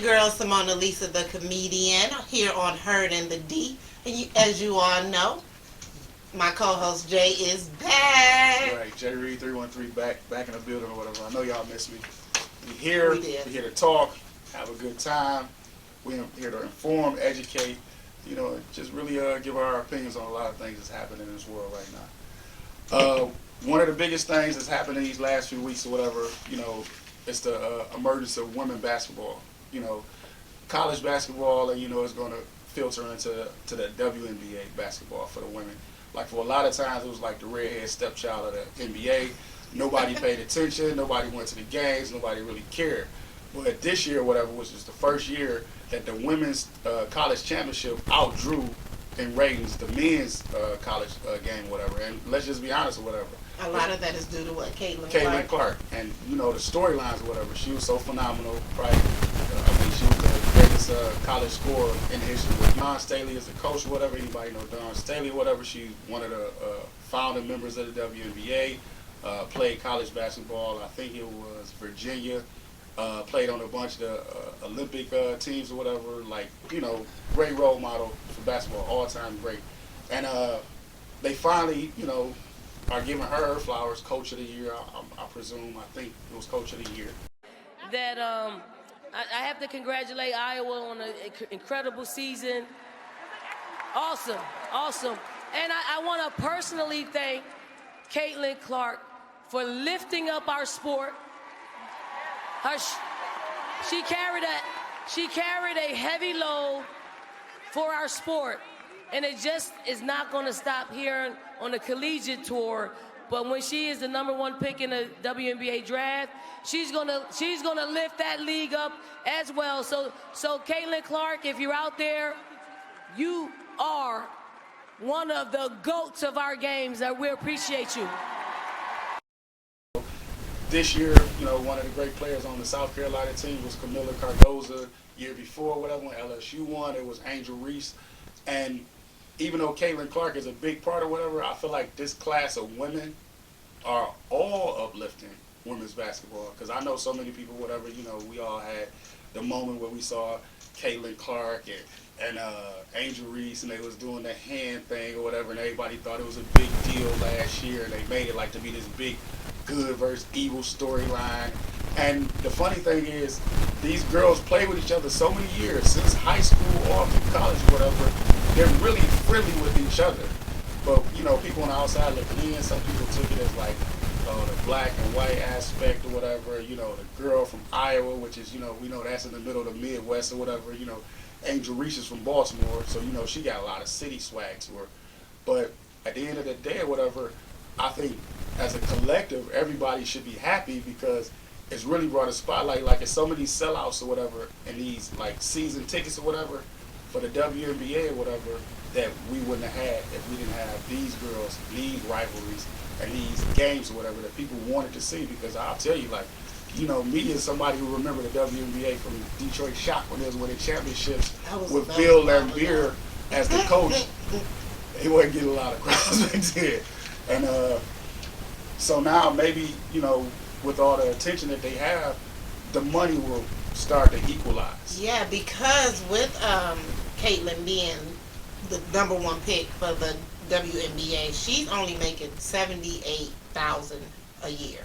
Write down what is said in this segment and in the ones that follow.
girl, Simona Lisa, the comedian, here on Heard in the D. And as you all know, my co-host Jay is back. Right, Jay Reed 313 back in the building or whatever. I know y'all miss me. We're here. We did. We're here to talk, have a good time. We're here to inform, educate, just really give our opinions on a lot of things that's happening in this world right now. One of the biggest things that's happened in these last few weeks or whatever, it's the emergence of women basketball. College basketball, and is going to filter into the WNBA basketball for the women. Like for a lot of times, it was like the redhead stepchild of the NBA. Nobody paid attention. Nobody went to the games. Nobody really cared. But this year, whatever, which is the first year that the women's college championship outdrew in ratings the men's college game, whatever. And let's just be honest or whatever. A lot of that is due to what? Caitlin Clark. And, the storylines or whatever, she was so phenomenal. Probably, I think she was the greatest college scorer in history. Dawn Staley is the coach or whatever. Anybody know Dawn Staley or whatever. She's one of the founding members of the WNBA. Played college basketball. I think it was Virginia. Played on a bunch of the Olympic teams or whatever. Like, great role model for basketball. All-time great. And they finally, are giving her flowers, Coach of the Year, I presume. I think it was Coach of the Year. That I have to congratulate Iowa on an incredible season. Awesome. And I want to personally thank Caitlin Clark for lifting up our sport. She carried a heavy load for our sport. And it just is not going to stop here on the collegiate tour. But when she is the #1 pick in the WNBA draft, she's gonna lift that league up as well. So Caitlin Clark, if you're out there, you are one of the GOATs of our games. That we appreciate you. This year, one of the great players on the South Carolina team was Camila Cardoza. Year before, whatever, when LSU won, it was Angel Reese. And even though Caitlin Clark is a big part of whatever, I feel like this class of women are all uplifting women's basketball. Because I know so many people, whatever, we all had the moment where we saw Caitlin Clark and Angel Reese, and they was doing the hand thing or whatever, and everybody thought it was a big deal last year, and they made it like to be this big good versus evil storyline. And the funny thing is, these girls play with each other so many years, since high school all through college or whatever. They're really friendly with each other. But, people on the outside looking in, some people took it as like the black and white aspect or whatever. The girl from Iowa, which is, we know that's in the middle of the Midwest or whatever. Angel Reese is from Baltimore, so, she got a lot of city swag to her. But at the end of the day or whatever, I think as a collective, everybody should be happy because it's really brought a spotlight. Like, it's so many sellouts or whatever and these, like, season tickets or whatever for the WNBA or whatever that we wouldn't have had if we didn't have these girls, these rivalries, and these games or whatever that people wanted to see. Because I'll tell you, like, me as somebody who remember the WNBA from Detroit Shock when they was winning championships with Bill Laimbeer as the coach, they wasn't getting a lot of crowds back then. And so now maybe, with all the attention that they have, the money will start to equalize. Yeah, because with Caitlin being the #1 pick for the WNBA, she's only making $78,000 a year,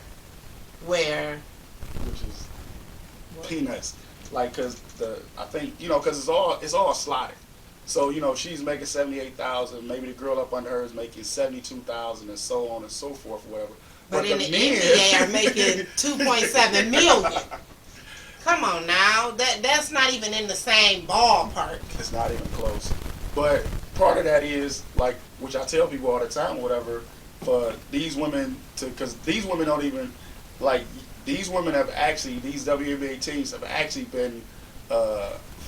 which is peanuts. Like, cause I think cause it's all slotted. So she's making $78,000. Maybe the girl up under her is making $72,000, and so on and so forth, or whatever. But in the NBA are making $2.7 million. Come on now, that's not even in the same ballpark. It's not even close. But part of that is, like, which I tell people all the time, whatever, for these women because these women don't even, like, these women have actually, these WNBA teams have actually been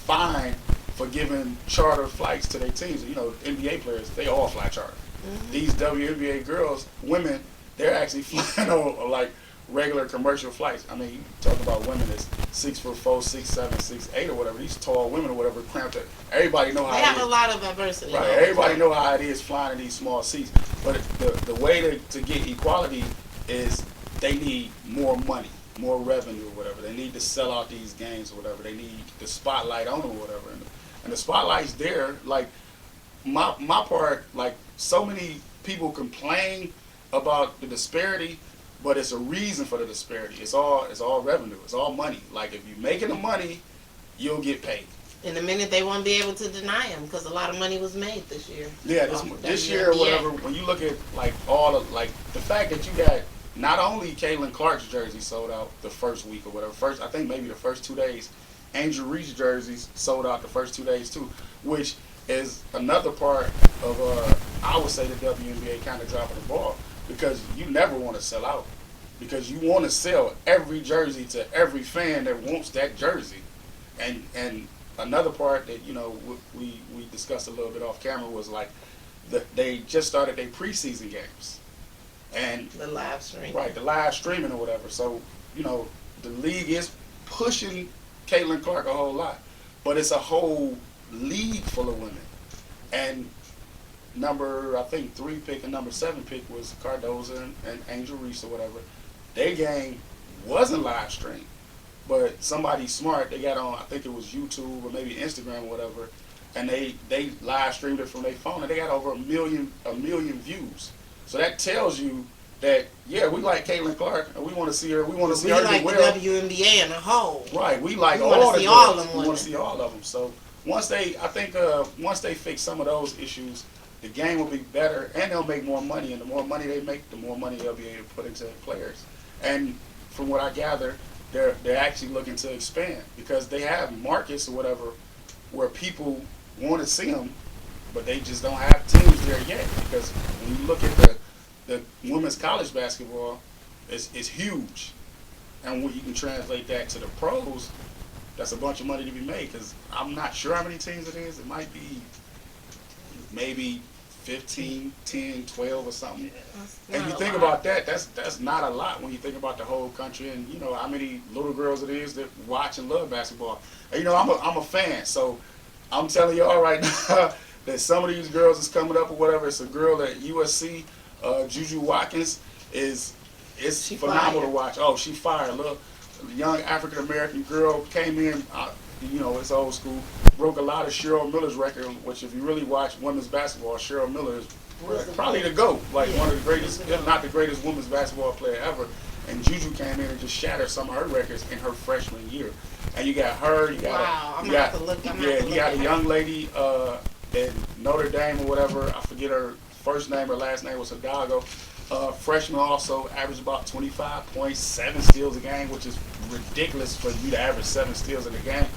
fined for giving charter flights to their teams. NBA players, they all fly charter. Mm-hmm. These WNBA girls, women, they're actually flying on, like, regular commercial flights. I mean, you talk about women that's 6'4", 6'7", 6'8", or whatever. These tall women or whatever, cramped up. Everybody know how they have a lot of adversity. Right. Everybody know how it is flying in these small seats. But the way to get equality is they need more money. more revenue or whatever. They need to sell out these games or whatever. They need the spotlight on them or whatever. And the spotlight's there. Like, my part, like, so many people complain about the disparity, but it's a reason for the disparity. It's all revenue. It's all money. Like, if you're making the money, you'll get paid. In a minute, they won't be able to deny him because a lot of money was made this year. Yeah, this year or whatever, when you look at, like, all of, like, the fact that you got not only Caitlin Clark's jersey sold out the first week or whatever, I think maybe the first 2 days, Angel Reese jerseys sold out the first 2 days too, which is another part of, I would say, the WNBA kind of dropping the ball, because you never want to sell out, because you want to sell every jersey to every fan that wants that jersey. And another part that, you know, we discussed a little bit off camera was, like, they just started their preseason games. And the live stream. Right, the live streaming or whatever. So, you know, the league is pushing Caitlin Clark a whole lot. But it's a whole league full of women. And number, I think, 3 pick and number 7 pick was Cardoza and Angel Reese or whatever. Their game wasn't live streamed. But somebody smart, they got on, I think it was YouTube or maybe Instagram or whatever, and they live streamed it from their phone, and they got over a million views. So that tells you that, yeah, we like Caitlin Clark, and we want to see her. We want to see her do well. We like the WNBA in a whole. Right, we like all the girls. We want to see all of them. So once they fix some of those issues, the game will be better, and they'll make more money. And the more money they make, the more money they'll be able to put into players. And from what I gather, they're actually looking to expand, because they have markets or whatever where people want to see them, but they just don't have teams there yet. Because when you look at the women's college basketball, it's huge, and when you can translate that to the pros, that's a bunch of money to be made. Because I'm not sure how many teams it is. It might be maybe 15, 10, 12 or something. And you think about that, that's not a lot when you think about the whole country, and you know how many little girls it is that watch and love basketball. And, you know, I'm a fan, so I'm telling y'all right now that some of these girls is coming up or whatever. It's a girl at USC, Juju Watkins, is phenomenal to watch. Oh, she fired. Look, a young African American girl came in. You know, it's old school. Broke a lot of Cheryl Miller's record, which, if you really watch women's basketball, Cheryl Miller is probably the GOAT, like one of the greatest, if not the greatest women's basketball player ever. And Juju came in and just shattered some of her records in her freshman year. And you got her, you got you got a young lady at Notre Dame or whatever. I forget her first name. Her last name was Hidalgo. Freshman also averaged about 25.7 steals a game, which is ridiculous for you to average 7 steals in a game.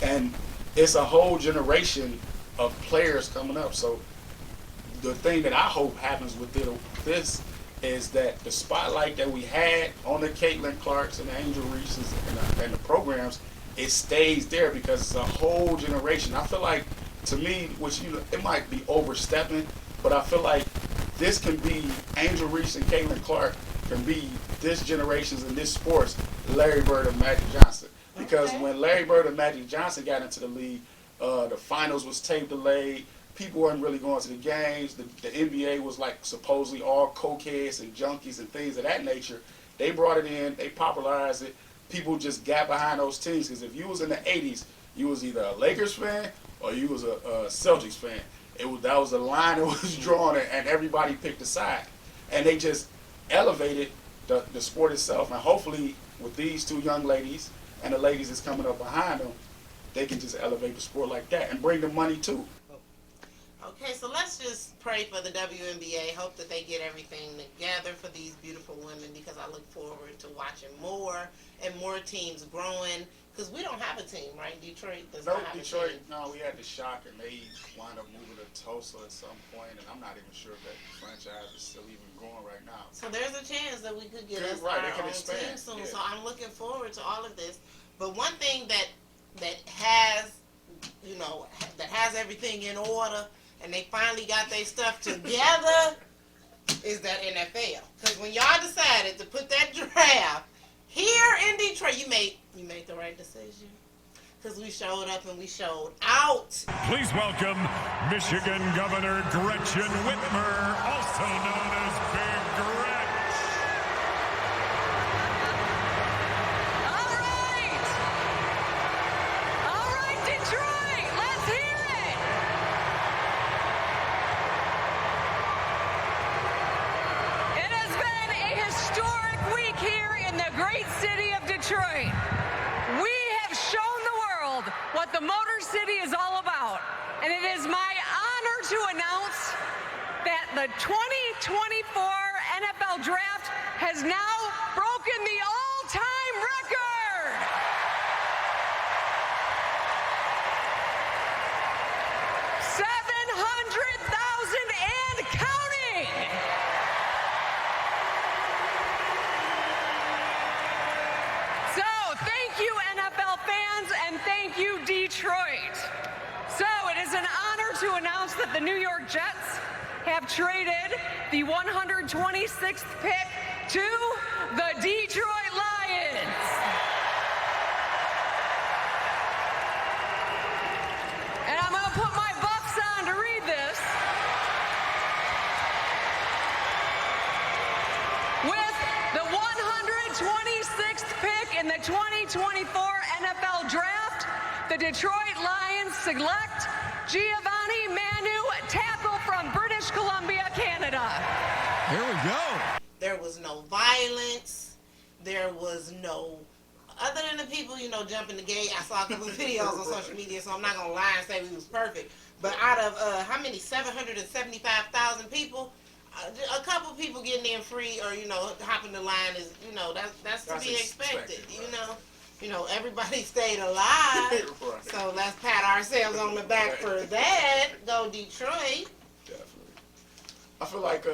And it's a whole generation of players coming up. So the thing that I hope happens with this is that the spotlight that we had on the Caitlin Clarks and the Angel Reeses and the programs, it stays there, because it's a whole generation. I feel like, to me, which, you know, it might be overstepping, but I feel like this can be, Angel Reese and Caitlin Clark can be this generation's in this sport's Larry Bird and Magic Johnson. Because when Larry Bird and Magic Johnson got into the league, the finals was tape delayed. People weren't really going to the games. The NBA was, like, supposedly all cokeheads and junkies and things of that nature. They brought it in. They popularized it. People just got behind those teams, because if you was in the 80s, you was either a Lakers fan or you was a Celtics fan. That was the line that was drawn, and everybody picked a side. And they just elevated the sport itself. And hopefully, with these two young ladies and the ladies that's coming up behind them, they can just elevate the sport like that and bring the money too. Okay, so let's just pray for the WNBA. Hope that they get everything together for these beautiful women, because I look forward to watching more and more teams growing. Because we don't have a team, right? Detroit does not have a team. No, we had the shock, and they wound up moving to Tulsa at some point, and I'm not even sure if that franchise is still even going right now. So there's a chance that we could get us our own expand. team soon. Yeah. So I'm looking forward to all of this. But one thing that has, you know, that has everything in order, and they finally got their stuff together, is that NFL. Because when y'all decided to put that draft here in Detroit, you made the right decision. Because we showed up and we showed out. Please welcome Michigan Governor Gretchen Whitmer, also known as Big Gretch. the Motor City is all about. And it is my honor to announce that the 2024 NFL Draft has now broken the all-time record. 700,000 and counting. So thank you, NFL fans, and thank you, Detroit. So it is an honor to announce that the New York Jets have traded the 126th pick to the Detroit Lions. And I'm going to put my buffs on to read this. With the 126th pick in the 2024 NFL Draft, the Detroit Lions select Giovanni Manu, tackle from British Columbia, Canada. Here we go. There was no violence. There was no, other than the people, jumping the gate. I saw a couple of videos on social media, so I'm not going to lie and say we was perfect. But out of how many, 775,000 people, a couple people getting in free or, hopping the line is, that's to be expected, right. Everybody stayed alive. Right. So let's pat ourselves on the back for that. Go Detroit. Definitely. I feel like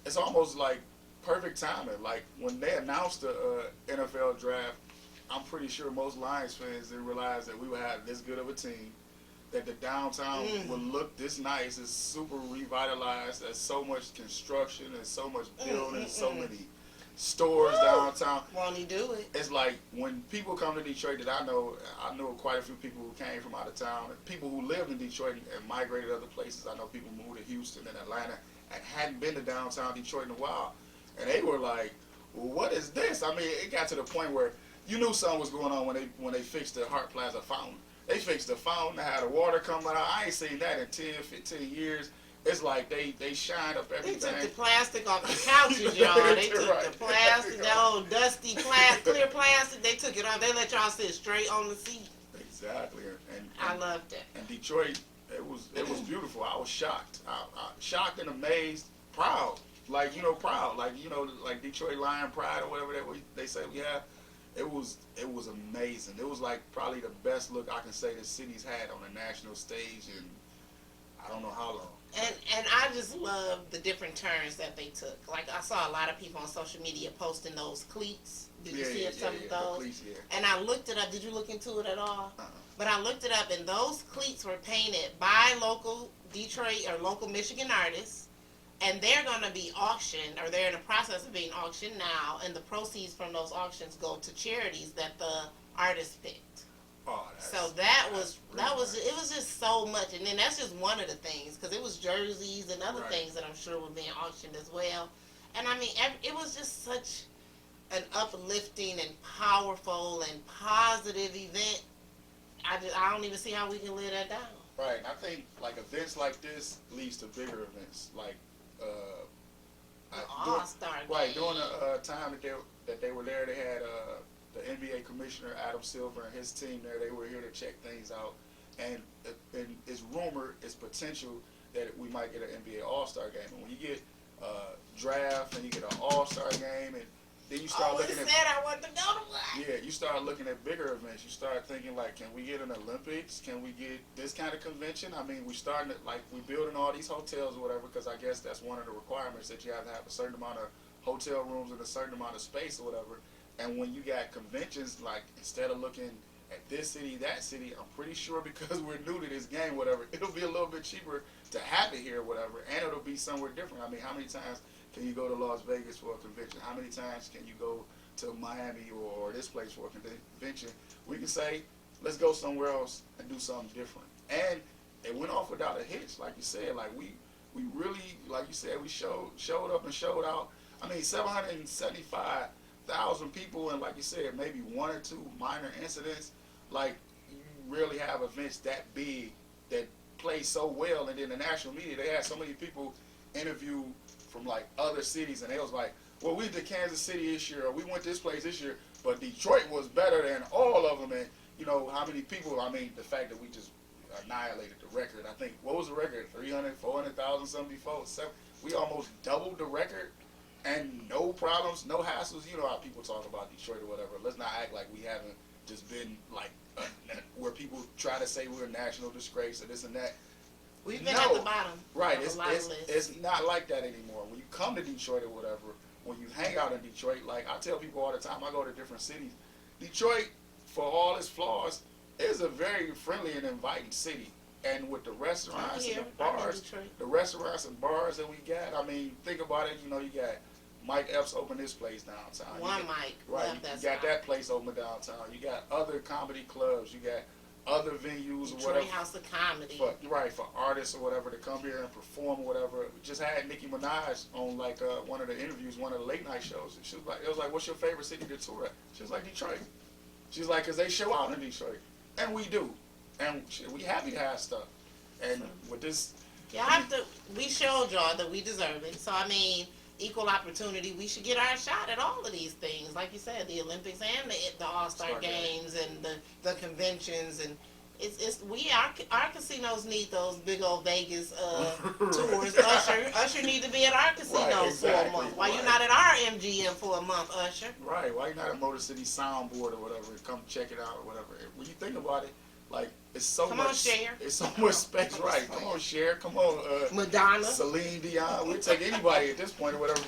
it's almost like perfect timing. Like when they announced the NFL draft, I'm pretty sure most Lions fans didn't realize that we would have this good of a team, that the downtown would look this nice. It's super revitalized. There's so much construction. There's so much building. So many stores downtown. Won't he do it? It's like when people come to Detroit that I know quite a few people who came from out of town, and people who lived in Detroit and migrated other places. I know people moved to Houston and Atlanta and hadn't been to downtown Detroit in a while. And they were like, well, what is this? I mean, it got to the point where you knew something was going on when they fixed the Hart Plaza fountain. They fixed the fountain, they had the water coming out. I ain't seen that in 10, 15 years. It's like they shined up They everything. took the plastic off the couches, y'all. They took Right. the plastic, that old dusty plastic, clear plastic. They took it off. They let y'all sit straight on the seat. Exactly. And I loved it. And Detroit, it was beautiful. I was shocked. I shocked and amazed, proud. Proud. Like Detroit Lion pride or whatever they say we have. It was amazing. It was like probably the best look I can say the city's had on a national stage in I don't know how long. And I just love the different turns that they took. Like I saw a lot of people on social media posting those cleats. Did you see some of the those? cleats, yeah. And I looked it up. Did you look into it at all? Uh-uh. But I looked it up, and those cleats were painted by local Detroit or local Michigan artists, and they're going to be auctioned, or they're in the process of being auctioned now, and the proceeds from those auctions go to charities that the artists picked. Oh, So that was it was just so much, and then that's just one of the things, because it was jerseys and other Right. things that I'm sure were being auctioned as well. And I mean, it was just such an uplifting and powerful and positive event. I don't even see how we can live that down. Right, and I think like events like this leads to bigger events, like All-Star right game. during the time that they were there, they had the NBA commissioner Adam Silver and his team there. They were here to check things out, and it's rumored, it's potential that we might get an NBA All-Star game. And when you get draft and you get an All-Star game, and then you start Always looking said at I wanted to go to one. you start looking at bigger events. You start thinking like, can we get an Olympics? Can we get this kind of convention? I mean, we starting to, like, we building all these hotels or whatever, because I guess that's one of the requirements, that you have to have a certain amount of hotel rooms and a certain amount of space or whatever. And when you got conventions, like, instead of looking at this city, that city, I'm pretty sure because we're new to this game, whatever, it'll be a little bit cheaper to have it here or whatever, and it'll be somewhere different. I mean, how many times can you go to Las Vegas for a convention? How many times can you go to Miami or this place for a convention? We can say, let's go somewhere else and do something different. And it went off without a hitch, like you said. Like we really, like you said, we showed up and showed out. I mean, 775,000 people, and like you said, maybe one or two minor incidents. Like, you rarely have events that big that play so well. And then the national media, they had so many people interview from like other cities, and they was like, well, we did Kansas City this year, or we went this place this year, but Detroit was better than all of them. And you know, how many people, I mean, the fact that we just annihilated the record. I think, what was the record? 300, 400,000 something before? We almost doubled the record and no problems, no hassles. You know how people talk about Detroit or whatever. Let's not act like we haven't just been like, where people try to say we're a national disgrace or this and that. We've been at the bottom. Right. Of a lot of lists. It's not like that anymore. When you come to Detroit or whatever, when you hang out in Detroit, like I tell people all the time, I go to different cities. Detroit, for all its flaws, is a very friendly and inviting city. And with the restaurants and the bars, that we got, I mean, think about it. You know, you got Mike Epps opened his place downtown. Mike. Right. Love You got that place open downtown. You got other comedy clubs. You got other venues or whatever. Detroit House of Comedy. For artists or whatever to come here and perform or whatever. We just had Nicki Minaj on like one of the interviews, one of the late night shows. And she was like, it was like, what's your favorite city to tour at? She was like, Detroit. She's like, because they show out in Detroit. And we do. And we happy to have stuff. And with this... We showed y'all that we deserve it. So, I mean, equal opportunity, we should get our shot at all of these things. Like you said, the Olympics and the All-Star Games and the conventions. And our casinos need those big old Vegas tours. Usher need to be at our casinos for a month. Why you not at our MGM for a month, Usher? Right. Why you not at Motor City Soundboard or whatever? Come check it out or whatever. When you think about it, like, it's so Come much. on, Cher. It's so much space, right? Come on, Cher. Come on, Madonna. Celine Dion. We'll take anybody at this point or whatever.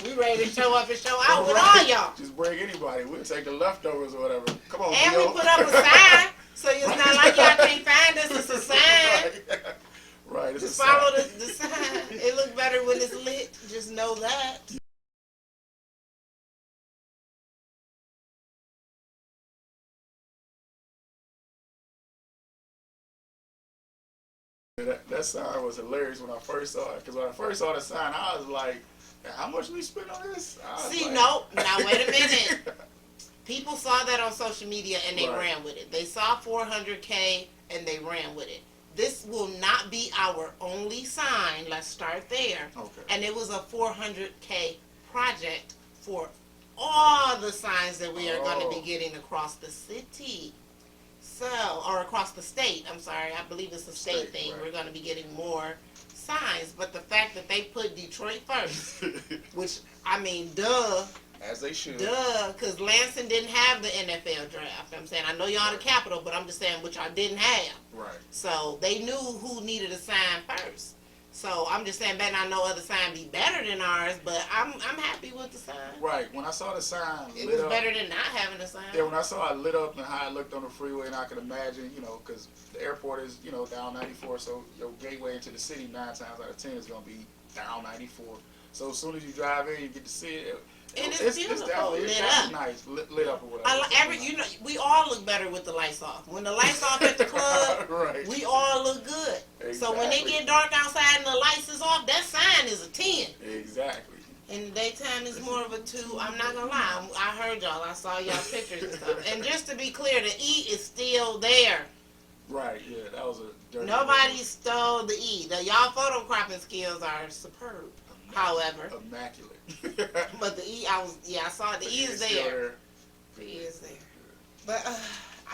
We ready to show up and show out with all y'all. Just bring anybody. We'll take the leftovers or whatever. Come on, And Leo. we put up a sign, so it's not like y'all can't find us. It's a sign. Right. It's Just a follow sign. the sign. It looks better when it's lit. Just know that. That sign was hilarious when I first saw it. Because when I first saw the sign, I was like, how much we spend on this? See, no. Now, wait a minute. People saw that on social media and they ran with it. They saw 400K and they ran with it. This will not be our only sign. Let's start there. Okay. And it was a 400K project for all the signs that we are going to be getting across the city. Or across the state. I'm sorry. I believe it's a state thing. Right. We're going to be getting more signs. But the fact that they put Detroit first, which, I mean, duh. As they should. Duh, because Lansing didn't have the NFL draft. I'm saying, I know y'all the capital, but I'm just saying which y'all didn't have. Right. So they knew who needed a sign first. So I'm just saying, better not no other sign be better than ours, but I'm happy with the sign. Right. When I saw the sign It lit was up, better than not having a sign. yeah, when I saw it lit up and how it looked on the freeway, and I could imagine, you know, because the airport is, you know, down 94, so your gateway into the city 9 times out of 10 is going to be down 94. So as soon as you drive in, you get to see it. And it's beautiful, definitely lit definitely up. nice, lit up or whatever. You know, we all look better with the lights off. When the lights off at the club, Right. we all look good. So when they Exactly. get dark outside and the lights is off, that sign is a 10. Exactly. In the daytime, it's more of a 2. I'm not gonna lie. I heard y'all. I saw y'all pictures and stuff. And just to be clear, the E is still there. Right. Yeah, that was a dirty. Nobody stole the E. Y'all photo cropping skills are superb. However, Immaculate. but the E, I saw it. The E is there. The E is there. But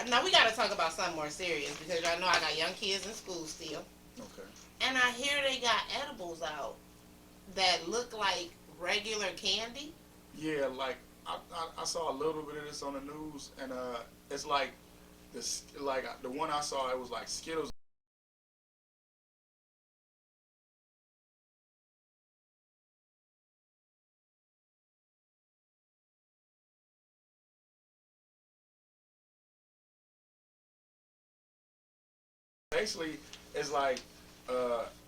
now we got to talk about something more serious because y'all know I got young kids in school still. Okay. And I hear they got edibles out that look like regular candy. Yeah, like I saw a little bit of this on the news, and it's like this, like the one I saw, it was like Skittles. Basically, it's like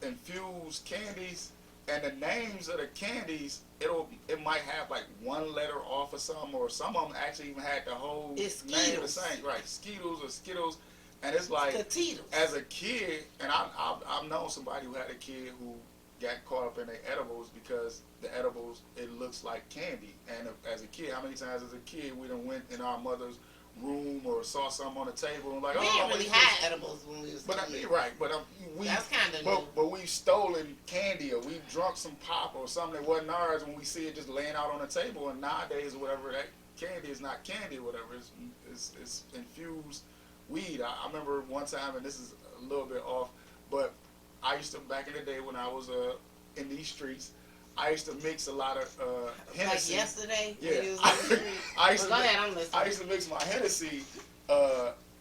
infused candies, and the names of the candies, it might have like one letter off or some, or some of them actually even had the whole It's name the Skittles. same, right? Skittles or Skittles, and it's like Skittles. as a kid, and I've known somebody who had a kid who got caught up in the edibles because the edibles, it looks like candy, and as a kid, how many times as a kid we done went in our mother's room or saw something on the table and like, We oh, didn't what really is have this? edibles when we was But I kids. mean, right, but we That's kinda new. but we've stolen candy or we've drunk some pop or something that wasn't ours when we see it just laying out on the table. And nowadays, or whatever, that candy is not candy or whatever. It's infused weed. I remember one time, and this is a little bit off, but I used to, back in the day when I was in these streets, I used to mix a lot of Hennessy. Like yesterday? Yeah. When you was on the street? I used to Well, go mix- ahead, I'm listening. I used to mix my Hennessy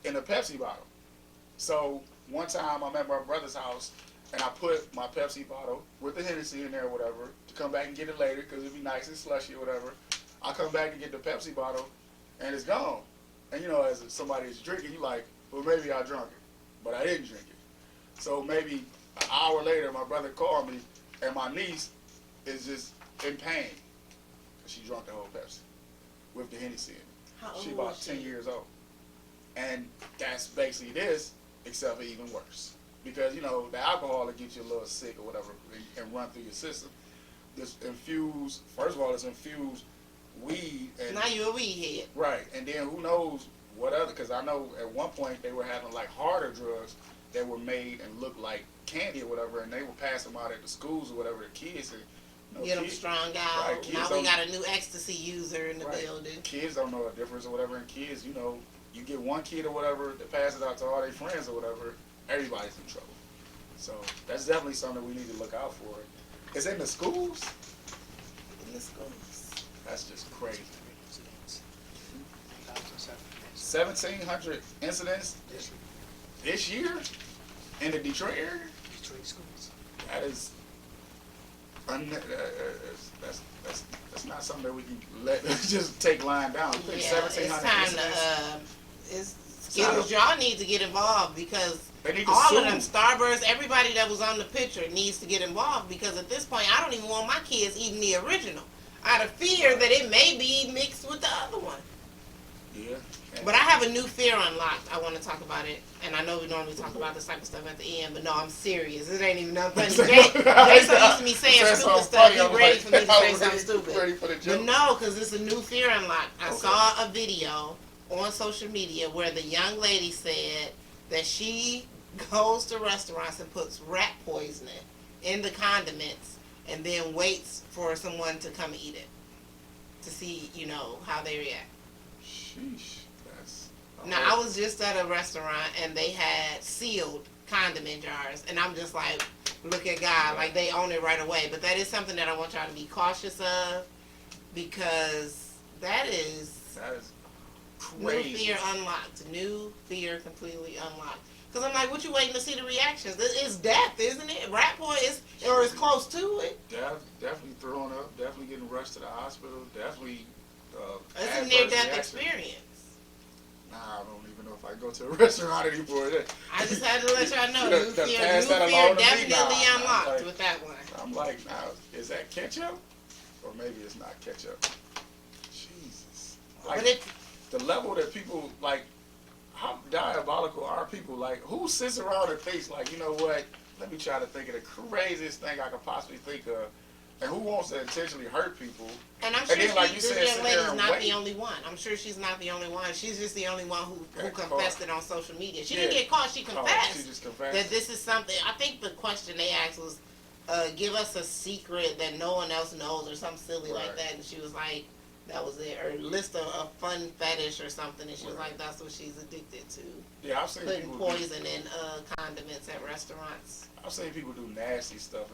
in a Pepsi bottle. So one time I'm at my brother's house, and I put my Pepsi bottle with the Hennessy in there or whatever to come back and get it later because it'd be nice and slushy or whatever. I come back and get the Pepsi bottle, and it's gone. And you know, as somebody is drinking, you like, well, maybe I drunk it, but I didn't drink it. So maybe an hour later, my brother called me, and my niece is just in pain because she drank the whole Pepsi with the Hennessy in it. How old She about was 10 years old. And that's basically this, except for even worse. Because, you know, the alcohol will get you a little sick or whatever and run through your system. This infused, first of all, it's infused weed. And, Now you a weed head. right. And then who knows what other, because I know at one point they were having like harder drugs that were made and looked like candy or whatever, and they would pass them out at the schools or whatever, the kids. And, you know, Get them kids- strung out. Right, kids Now we don't- got a new ecstasy user in the Right. building. Kids don't know the difference or whatever, and kids, you know, you get one kid or whatever to pass it out to all their friends or whatever, everybody's in trouble. So that's definitely something we need to look out for. It's in the schools? In the schools. That's just crazy to me. 1,700 incidents this year in the Detroit area? That is, that's not something that we can let just take lying down. You think Yeah, it's 1,700 time incidents? to, Skittles, y'all need to get involved because They need to all sue. of them, Starburst, everybody that was on the picture needs to get involved because at this point, I don't even want my kids eating the original out of fear that it may be mixed with the other one. Yeah. But I have a new fear unlocked. I want to talk about it, and I know we normally talk about this type of stuff at the end, but no, I'm serious. It ain't even nothing funny. Jason used to me saying That's stupid so stuff. funny. I'm He ready like, for me to I'm say ready- something stupid. ready for the But joke. no, because it's a new fear unlocked. I Okay. saw a video on social media where the young lady said that she goes to restaurants and puts rat poisoning in the condiments and then waits for someone to come eat it to see, you know, how they react. Sheesh. That's. Now, I was just at a restaurant and they had sealed condiment jars, and I'm just like, look at God, like they own it right away. But that is something that I want y'all to be cautious of because that is That is new crazy. fear unlocked. New fear completely unlocked. Because I'm like, what you waiting to see the reactions? It's death, isn't it? Rat poison, or it's close to it. Definitely throwing up. Definitely getting rushed to the hospital. Definitely. It's a adverse near-death reaction. experience. Nah, I don't even know if I go to a restaurant anymore. I just had to let y'all know. You New done fear, passed that new fear along to me definitely now. unlocked Like- with that one. I'm like, now, is that ketchup? Or maybe it's not ketchup. Jesus. Like, But it, the level that people, like, how diabolical are people? Like, who sits around and thinks, like, you know what, let me try to think of the craziest thing I could possibly think of, and who wants to intentionally hurt people? and I'm And sure then, like you this said, young sit there lady's and not wait. the only one. I'm sure she's not the only one. She's just the only one who Got confessed caught. it on social media. She Yeah. didn't get caught. She Oh, confessed she just confessed. that this is something. I think the question they asked was, give us a secret that no one else knows or something silly like Right. that. And she was like, that was it. Or list a fun fetish or something. And she was Right. like, that's what she's addicted to. Yeah, I've seen Putting people poison in condiments at restaurants. I've seen people do nasty stuff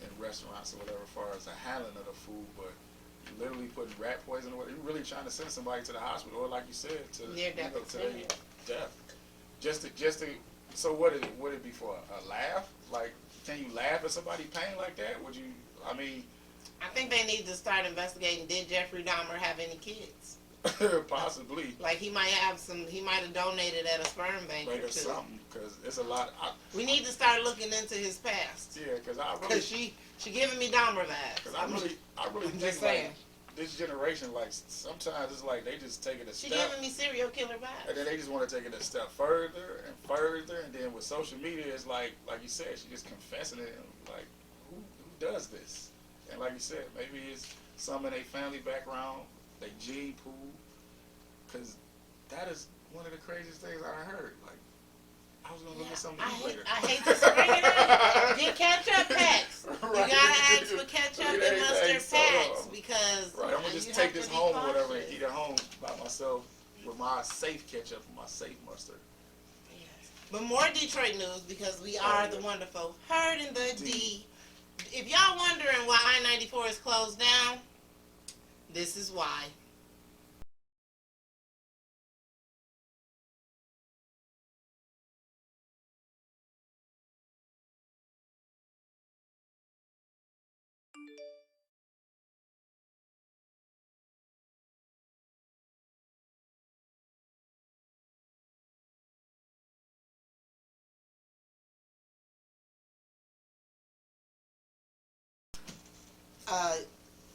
in restaurants or whatever as far as the handling of the food, but literally putting rat poison or whatever, you're really trying to send somebody to the hospital or like you said, to Near-death to their experience. death. Just to so would it be for a laugh? Like, can you laugh at somebody pain like that? Would you, I mean, I think they need to start investigating, did Jeffrey Dahmer have any kids? possibly Like he might have some. He might have donated at a sperm bank like or or two. something, because it's a lot. We need to start looking into his past. Yeah, because I really, Cause she giving me Dahmer vibes. cause I really I'm think just like saying. this generation, like sometimes it's like they just take it a She step. giving me serial killer And vibes. then they just want to take it a step further and further, and then with social media, it's like you said, she just confessing it. And like, who does this? And like you said, maybe it's some in their family background, they gene pool, because that is one of the craziest things I heard. Like, I was gonna look at some of these later. I hate to spring it up. Get ketchup packs. You Right. gotta ask for ketchup Get and mustard everything, so, packs because Right, I'm gonna you just have take to this be home or whatever and cautious. eat at home by myself with my safe ketchup and my safe mustard. But more Detroit news because we are the wonderful Herd in the D. If y'all wondering why I-94 is closed down, this is why.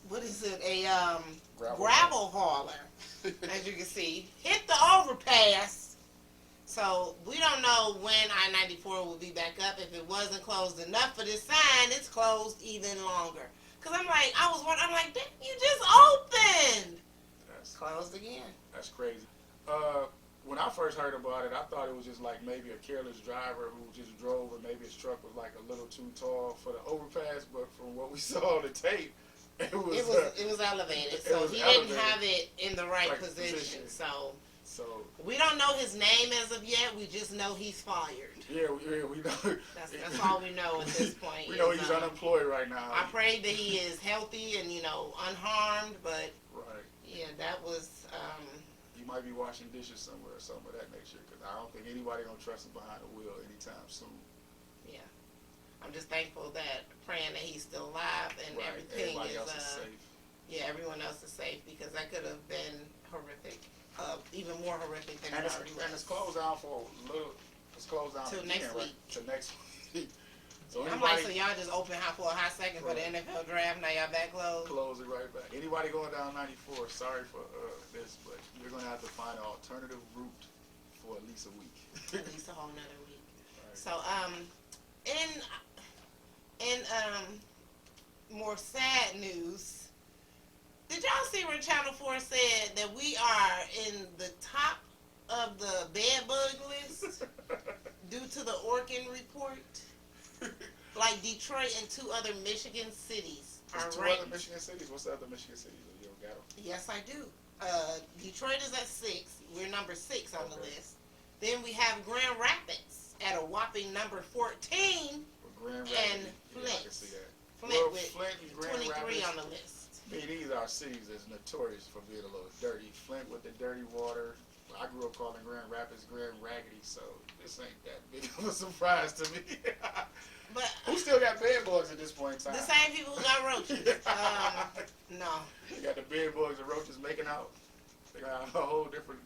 What is it? A gravel hauler, as you can see, hit the overpass. So we don't know when I-94 will be back up. If it wasn't closed enough for this sign, it's closed even longer. Cause I'm like, I'm like, you just opened. That's Closed again. That's crazy. When I first heard about it, I thought it was just like maybe a careless driver who just drove, or maybe his truck was like a little too tall for the overpass. But from what we saw on the tape, it was elevated. it So was he elevated. didn't have it in the right Right position. position. So So we don't know his name as of yet. We just know he's fired. yeah, we know. That's all we know at this point. We know is, he's unemployed right now. I pray that he is healthy and unharmed. But Right. yeah, that was. He might be washing dishes somewhere or something of that nature, because I don't think anybody gonna trust him behind the wheel anytime soon. Yeah, I'm just thankful praying that he's still alive and Right. everything Everybody is. else is safe. Yeah, everyone else is safe because that could have been horrific, even more horrific than And it it's, already was. and it's closed down for a little. It's closed down Till again, next right? week. Till next week. So I'm anybody like, so y'all just open for a hot second for the Right. NFL draft. Now y'all back closed. close it right back. Anybody going down 94? Sorry for this, but you're gonna have to find an alternative route for at least a week. At least a whole nother week. Right. So in more sad news, did y'all see where Channel 4 said that we are in the top of the bed bug list due to the Orkin report? Like Detroit and 2 other Michigan cities are There's 2 ranked. other Michigan cities. What's the other Michigan cities? You don't got them? Yes, I do. Detroit is at 6. We're number 6 on the Okay. list. Then we have Grand Rapids at a whopping number 14. But Grand And Rapids, yeah, I Flint. can see that. Flint Well, with Flint and Grand 23 Rapids, on the list. I mean, these are cities that's notorious for being a little dirty. Flint with the dirty water. I grew up calling Grand Rapids Grand Raggedy, so this ain't that big of a surprise to me. But Who still got bed bugs at this point in time? the same people who got roaches. No. You got the bed bugs and roaches making out. They got a whole different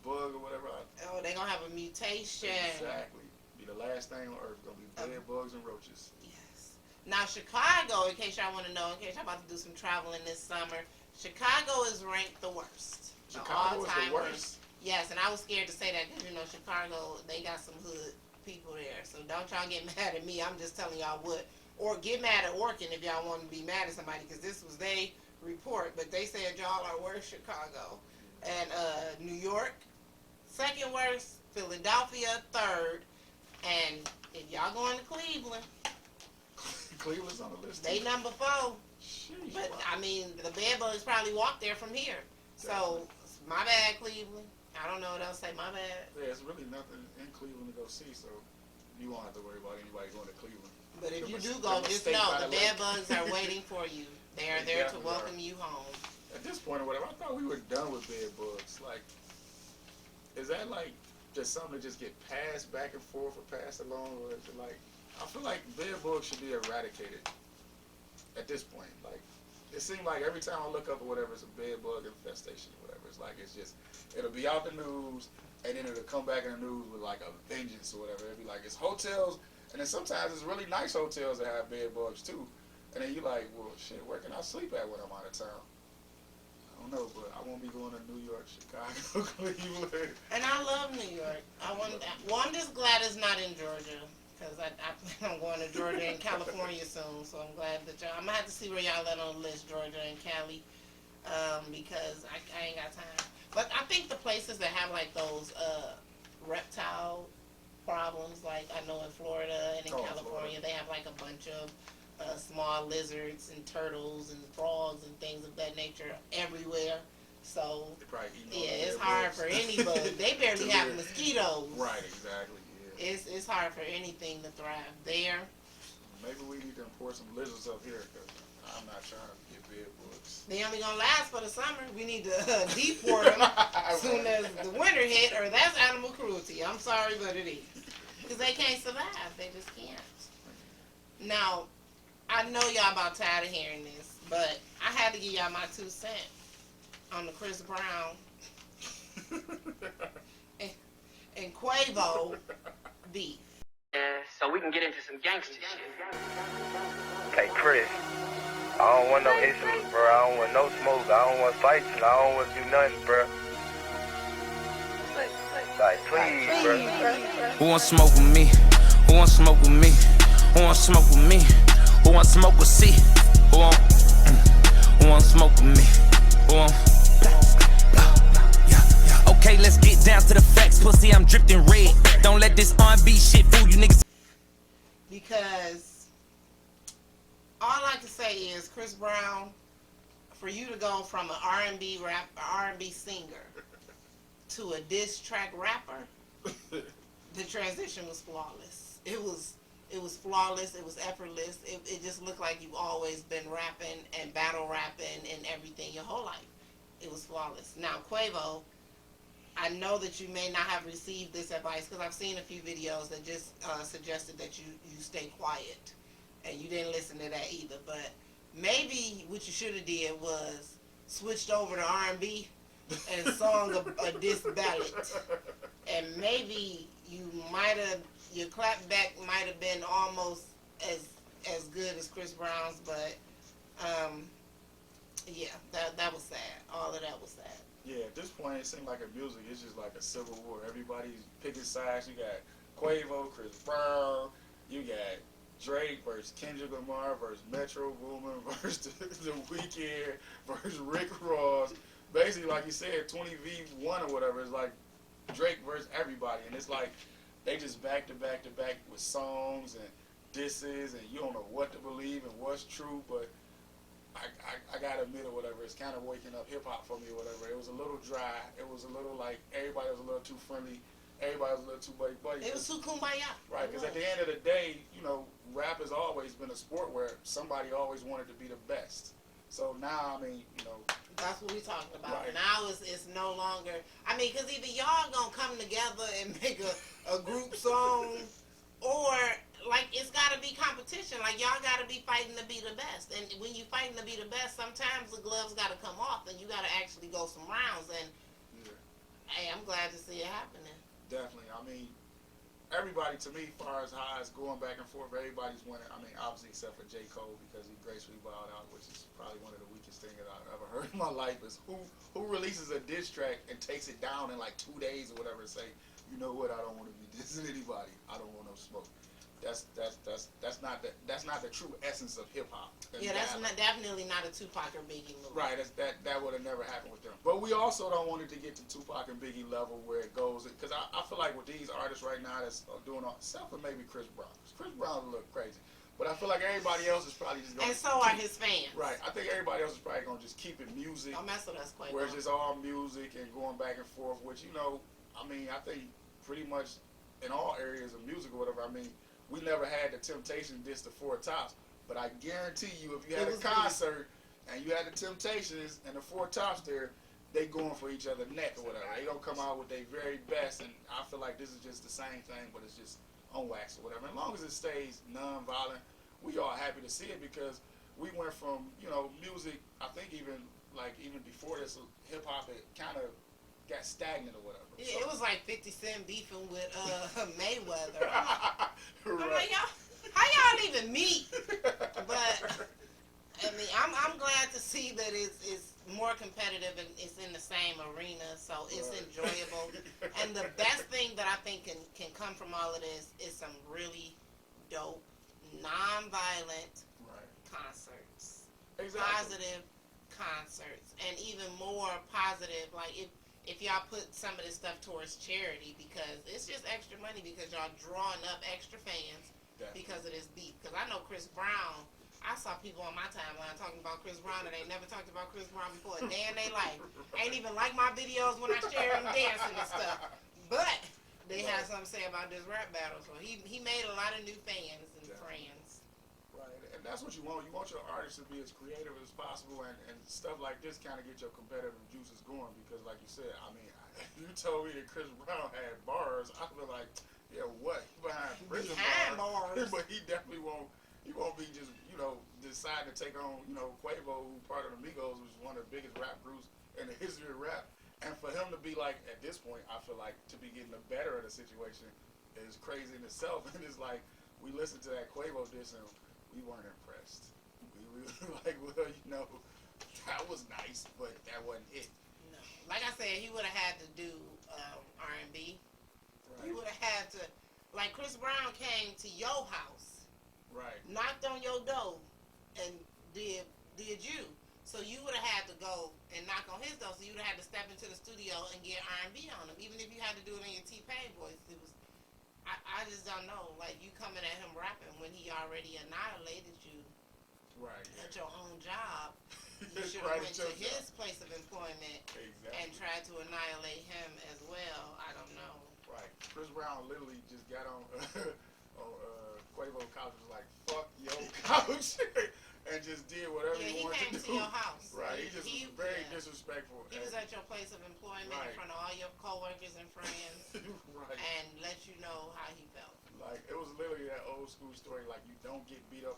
bug or whatever. Oh, they gonna have a mutation. Exactly. Be the last thing on earth. Gonna be bed bugs and roaches. Yes. Now Chicago, in case y'all want to know, in case y'all about to do some traveling this summer, Chicago is ranked the worst. Chicago is all-time the worst. Yes, and I was scared to say that because Chicago, they got some hood people there. So don't y'all get mad at me. I'm just telling y'all what. Or get mad at Orkin if y'all want to be mad at somebody because this was their report. But they said y'all are worse Chicago. And New York, second worst. Philadelphia, third. And if y'all going to Cleveland, Cleveland's on the list. they too. number 4. Sheesh, But wow. I mean, the bed bugs probably walked there from here. So my bad, Cleveland. I don't know what else to say. My bad. There's really nothing in Cleveland to go see, so you won't have to worry about anybody going to Cleveland. But if Them you a- do go, them a just state know by the the bed lake. bugs are waiting for you. They are They there to definitely welcome are. you home. At this point or whatever, I thought we were done with bed bugs. Like, is that like just something to just get passed back and forth or passed along, or is it like? I feel like bed bugs should be eradicated at this point. Like, it seems like every time I look up or whatever, it's a bed bug infestation or whatever. It's like it'll be out the news, and then it'll come back in the news with like a vengeance or whatever. It'll be like it's hotels, and then sometimes it's really nice hotels that have bed bugs too. And then you like, well, shit, where can I sleep at when I'm out of town? I don't know, but I won't be going to New York, Chicago, Cleveland. And I love New York. I'm just glad it's not in Georgia. Because I plan on going to Georgia and California soon. So I'm glad that I'm going to have to see where y'all at on the list, Georgia and Cali. Because I ain't got time. But I think the places that have like those reptile problems, like I know in Florida and in Oh, California, Florida. they have like a bunch of small lizards and turtles and frogs and things of that nature everywhere. So They probably eating all yeah, the it's bed hard bugs. for any bug. They barely To have live. mosquitoes. Right, exactly. It's hard for anything to thrive there. Maybe we need to import some lizards up here because I'm not trying to get bed bugs. They only gonna last for the summer. We need to deport them as soon as the winter hit, or that's animal cruelty. I'm sorry, but it is. Because they can't survive. They just can't. Now, I know y'all about tired of hearing this, but I had to give y'all my 2 cents on the Chris Brown and Quavo beef. So we can get into some gangster shit. Hey Chris, I don't want no issues, bro. I don't want no smoke. I don't want fights. I don't want to do nothing, bro. Like, please, bro. Who want smoke with me? Who want smoke with me? Who want smoke with me? Who want smoke with C? Who want smoke with me? Who want? Okay, let's get down to the facts, pussy. I'm dripped in red. Don't let this R&B shit fool you niggas. Because all I can say is, Chris Brown, for you to go from an R&B singer to a diss track rapper, the transition was flawless. It was flawless. It was effortless. It just looked like you've always been rapping and battle rapping and everything your whole life. It was flawless. Now, Quavo, I know that you may not have received this advice because I've seen a few videos that just suggested that you stay quiet, and you didn't listen to that either. But maybe what you should have did was switched over to R&B and sung a diss ballad, and maybe your clapback might have been almost as good as Chris Brown's. But yeah, that was sad. All of that was sad. Yeah, at this point, it seems like in music, it's just like a civil war. Everybody's picking sides. You got Quavo, Chris Brown. You got Drake versus Kendrick Lamar versus Metro Boomin versus The Weeknd versus Rick Ross. Basically, like you said, 20v1 or whatever. It's like Drake versus everybody. And it's like they just back to back to back with songs and disses, and you don't know what to believe and what's true, but I gotta admit or whatever, it's kind of waking up hip-hop for me or whatever. It was a little dry. It was a little like everybody was a little too friendly. Everybody was a little too buddy-buddy. It was too kumbaya. Right, because at the end of the day, you know, rap has always been a sport where somebody always wanted to be the best. So now, I mean, you know. That's what we talked about. Right. Now it's no longer, I mean, because either y'all gonna come together and make a group song, or like it's gotta be competition. Like y'all gotta be fighting to be the best. And when you fighting to be the best, sometimes the gloves gotta come off and you gotta actually go some rounds. And hey, I'm glad to see it happening. Definitely. I mean, everybody, to me, as far as how it's going back and forth, everybody's winning. I mean, obviously except for J. Cole, because he gracefully bowed out, which is probably one of the weakest things that I've ever heard in my life, is who releases a diss track and takes it down in like 2 days or whatever and say, you know what, I don't want to be dissing anybody. I don't want no smoke. That's not the true essence of hip hop. Yeah, that's definitely not a Tupac or Biggie move. Right, that would have never happened with them. But we also don't want it to get to Tupac and Biggie level where it goes, because I feel like with these artists right now that's doing all, except for maybe Chris Brown. Chris Brown will look crazy, but I feel like everybody else is probably just going. And so are his fans. Right, I think everybody else is probably going to just keep it music. Don't mess with us, Quavo. Where it's just all music and going back and forth, which, you know, I mean, I think pretty much in all areas of music or whatever, I mean, we never had the Temptation diss the Four Tops, but I guarantee you, if you had a concert and you had the Temptations and the Four Tops there, they going for each other's neck or whatever. They gonna come out with their very best, and I feel like this is just the same thing, but it's just on wax or whatever. As long as it stays non-violent, we all happy to see it, because we went from, you know, music, I think even before this, hip hop had kind of got stagnant or whatever. Yeah, it was like 50 Cent beefing with Mayweather. I'm Right. like, how y'all even meet? But I mean, I'm glad to see that it's more competitive and it's in the same arena, so it's enjoyable. And the best thing that I think can come from all of this is some really dope, non-violent concerts. Exactly. Positive concerts, and even more positive, like if y'all put some of this stuff towards charity, because it's just extra money, because y'all drawing up extra fans because of this beef. Because I know Chris Brown, I saw people on my timeline talking about Chris Brown and they never talked about Chris Brown before a day in their life. Ain't even like my videos when I share them dancing and stuff. But they had something to say about this rap battle. So he made a lot of new fans and friends. Right, and that's what you want. You want your artists to be as creative as possible, and stuff like this kind of get your competitive juices going. Because, like you said, I mean, you told me that Chris Brown had bars. I was like, yeah, what? He behind prison bars. But he definitely won't. He won't be just, decide to take on, Quavo, who part of the Migos, which is one of the biggest rap groups in the history of rap. And for him to be like, at this point, I feel like to be getting the better of the situation is crazy in itself. And it's like, we listened to that Quavo diss and we weren't impressed. We were like, well, that was nice, but that wasn't it. No. Like I said, he would have had to do R&B. Right. He would have had to, like Chris Brown came to your house, right, knocked on your door, and did you. So you would have had to go and knock on his door. So you would have had to step into the studio and get R&B on him, even if you had to do it in your T-Pain voice. It was, I just don't know. Like, you coming at him rapping when he already annihilated you right, at your own job. You should have Right, went to his place of employment and tried to annihilate him as well. I don't know. Right. Chris Brown literally just got on Quavo couch, was like, fuck your couch, and just did whatever he wanted to do. He came to your house. Right. He just was very disrespectful. He was at your place of employment in front of all your coworkers and friends, right, and let you know how he felt. Like, it was literally that old school story, like, you don't get beat up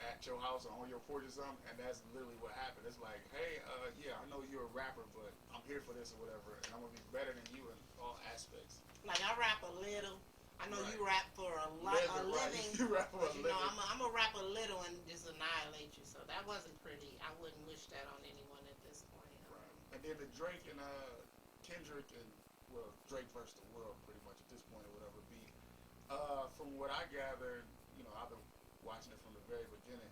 at your house or on your porch or something, and that's literally what happened. It's like, hey, yeah, I know you're a rapper, but I'm here for this or whatever, and I'm going to be better than you in all aspects. Like, I rap a little. I know you rap for a living. Right. You rap for a living. I'm a rap a little and just annihilate you, so that wasn't pretty. I wouldn't wish that on anyone at this point. Right. And then the Drake and Kendrick and, well, Drake versus the world pretty much at this point or whatever beat. From what I gathered, I've been watching it from the very beginning.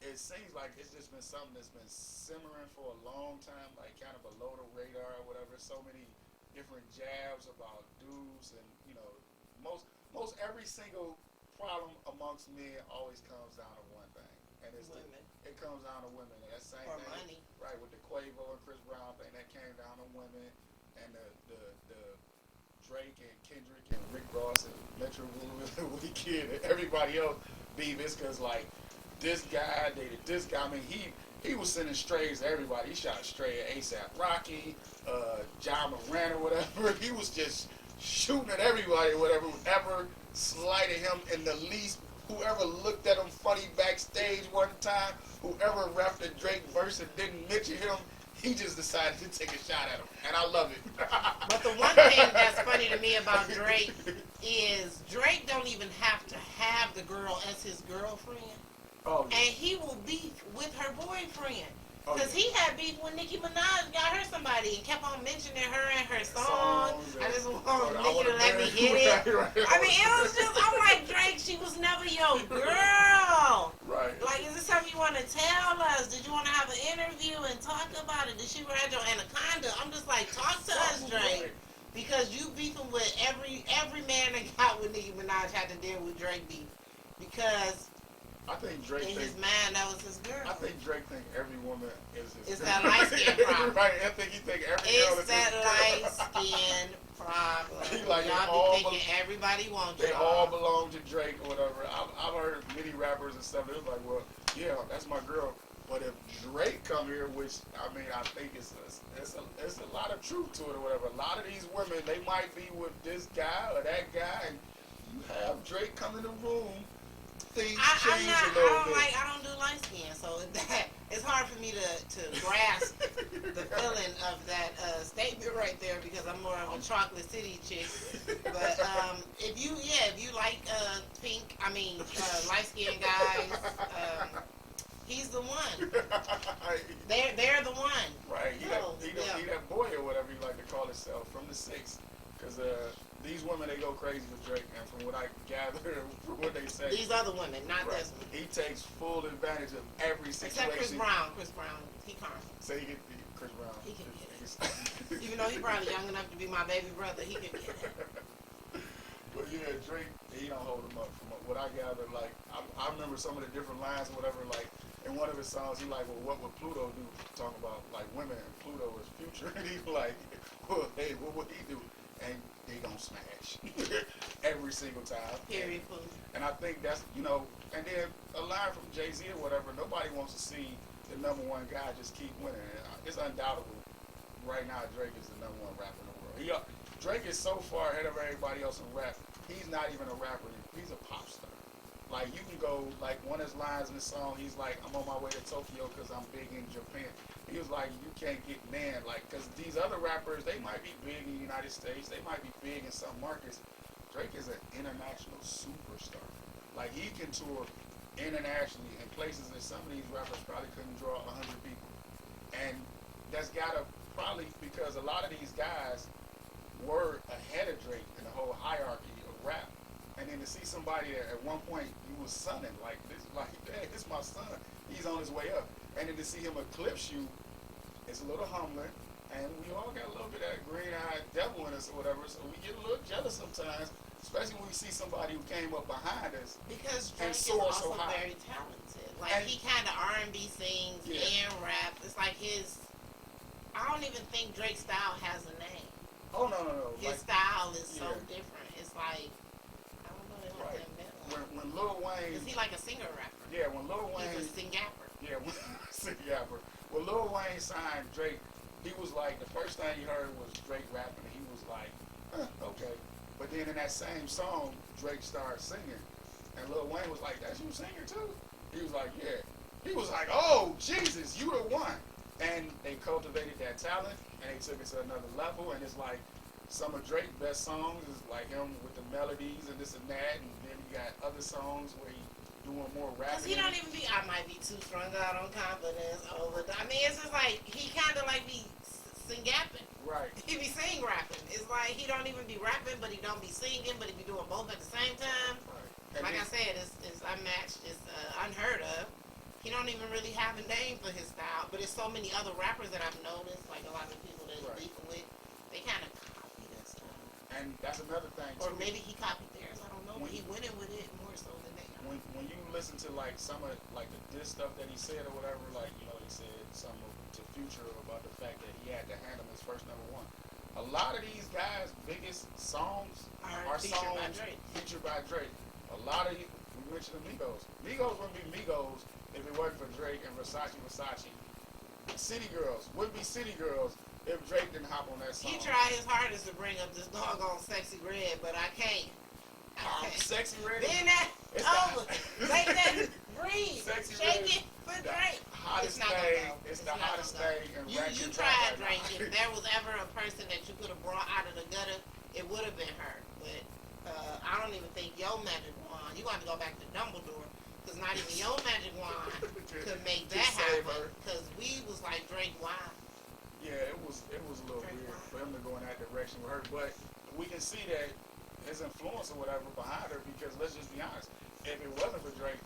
It seems like it's just been something that's been simmering for a long time, like kind of below the radar or whatever. So many different jabs about dudes, and most every single problem amongst men always comes down to one thing, and it's women. It comes down to women. And that same or thing, money. right? With the Quavo and Chris Brown thing, that came down to women, and the Drake and Kendrick and Rick Ross and Metro Boomin Kid and everybody else beef is because, like, this guy dated this guy. I mean, he was sending strays to everybody. He shot a stray at A$AP Rocky, John Moran or whatever. He was just shooting at everybody or whatever, whoever slighted him in the least, whoever looked at him funny backstage one time, whoever rapped the Drake verse and didn't mention him, he just decided to take a shot at him, and I love it. But the one thing that's funny to me about Drake is Drake don't even have to have the girl as his girlfriend. Oh, yeah. And he will beef with her boyfriend. Oh, Because yeah. he had beef when Nicki Minaj got her somebody and kept on mentioning her and her song. I just want Nicki to let me hit it. Right. I mean, it was just, I'm like, Drake, she was never your girl. Right. Like, is this something you want to tell us? Did you want to have an interview and talk about it? Did she ride your anaconda? I'm just like, talk to us, Drake. Because you beefing with every man that got with Nicki Minaj had to deal with Drake beef. Because I think Drake in his mind, that was his girl. I think Drake think every woman is his It's that light skin problem. Right, I think he think every girl is It's that his light girl. skin problem. He like Y'all be thinking everybody wants They y'all. all belong to Drake or whatever. I've heard many rappers and stuff. It was like, well, yeah, that's my girl. But if Drake come here, which I mean, I think it's a lot of truth to it or whatever. A lot of these women, they might be with this guy or that guy, and you have Drake come in the room. Things change a little bit. I don't do light skin, so it's hard for me to grasp the feeling of that statement right there because I'm more of a chocolate city chick. But if you like pink, light skin guys, he's the one. They're the one. Right. He that boy or whatever he like to call himself from the 6. Because these women, they go crazy with Drake, and from what I gather, from what they say, these other women, not this one. He takes full advantage of every situation. Except Chris Brown, he can't. Say he can be Chris Brown. He can get it. Even though he's probably young enough to be my baby brother, he can get it. But yeah, Drake, he don't hold him up. From what I gather, like I remember some of the different lines or whatever. Like in one of his songs, he like, well, what would Pluto do? Talking about like women and Pluto is future, and he's like, well, hey, what would he do? and they gonna smash every single time. Period. Fool. And I think that's, you know, and then a line from Jay-Z or whatever, nobody wants to see the number one guy just keep winning. It's undoubtable right now Drake is the number one rapper in the world. Drake is so far ahead of everybody else in rap, he's not even a rapper, he's a pop star. Like, you can go, like, one of his lines in the song, he's like, I'm on my way to Tokyo because I'm big in Japan. He was like, you can't get mad, like, because these other rappers, they might be big in the United States, they might be big in some markets. Drake is an international superstar. Like, he can tour internationally in places that some of these rappers probably couldn't draw 100 people. And that's gotta probably, because a lot of these guys were ahead of Drake in the whole hierarchy of rap. And then to see somebody that at one point you was sonning, like, hey, this is my son, he's on his way up. And then to see him eclipse you, it's a little humbling. And we all got a little bit of that green-eyed devil in us or whatever, so we get a little jealous sometimes, especially when we see somebody who came up behind us. Because and Drake is soar also so high. very talented. Like, And- he kind of R&B sings Yeah. and rap. It's like I don't even think Drake's style has a name. Oh, no. His Like, style is so yeah. different. It's like, I don't know, they Right. don't have that. when Lil Wayne, Is he like a singer-rapper? yeah, when Lil Wayne, He's a sing-apper. yeah, when Lil Wayne signed Drake, he was like, the first thing he heard was Drake rapping, and he was like, okay. But then in that same song, Drake started singing, and Lil Wayne was like, that's you singing too? He was like, yeah. He was like, oh, Jesus, you the one. And they cultivated that talent, and they took it to another level, and it's like, some of Drake's best songs is like him with the melodies and this and that, and then you got other songs where he doing more Because rapping. he don't even be, I might be too strung out on confidence. I mean, it's just like, he kind of like be sing-apping. Right. He be sing-rapping. It's like, he don't even be rapping, but he don't be singing, but he be doing both at the same time. Right. And Like I then- said, it's unmatched, it's unheard of. He don't even really have a name for his style, but there's so many other rappers that I've noticed, like a lot of the people that Right. he's beefing with, they kind of copy that style. and that's another thing Or too. maybe he copied theirs, I don't know, but When- he went in with it more so than they are. When you listen to like some of like the diss stuff that he said or whatever, like, you know, he said something to Future about the fact that he had to handle his first number one. A lot of these guys' biggest songs Are are featured by songs Drake. featured by Drake. A lot of we mentioned the Migos. Migos wouldn't be Migos if it wasn't for Drake and Versace. City Girls wouldn't be City Girls if Drake didn't hop on that song. He tried his hardest to bring up this doggone Sexy Red, but I can't. Sexy Red. Then that It's over. the- Take that, breathe, Sexy shake Red. it for The Drake. hottest It's not gonna thing. go. It's the not hottest gonna go. thing in You ratchet tried, rap Drake. right now. If there was ever a person that you could have brought out of the gutter, it would have been her. But I don't even think your magic wand. You got to go back to Dumbledore, because not even your magic wand could make To that save happen. her. Because we was like, Drake, why? Yeah, it was a little Drake weird Wild. for him to go in that direction with her, but we can see that his influence or whatever behind her, because let's just be honest, if it wasn't for Drake,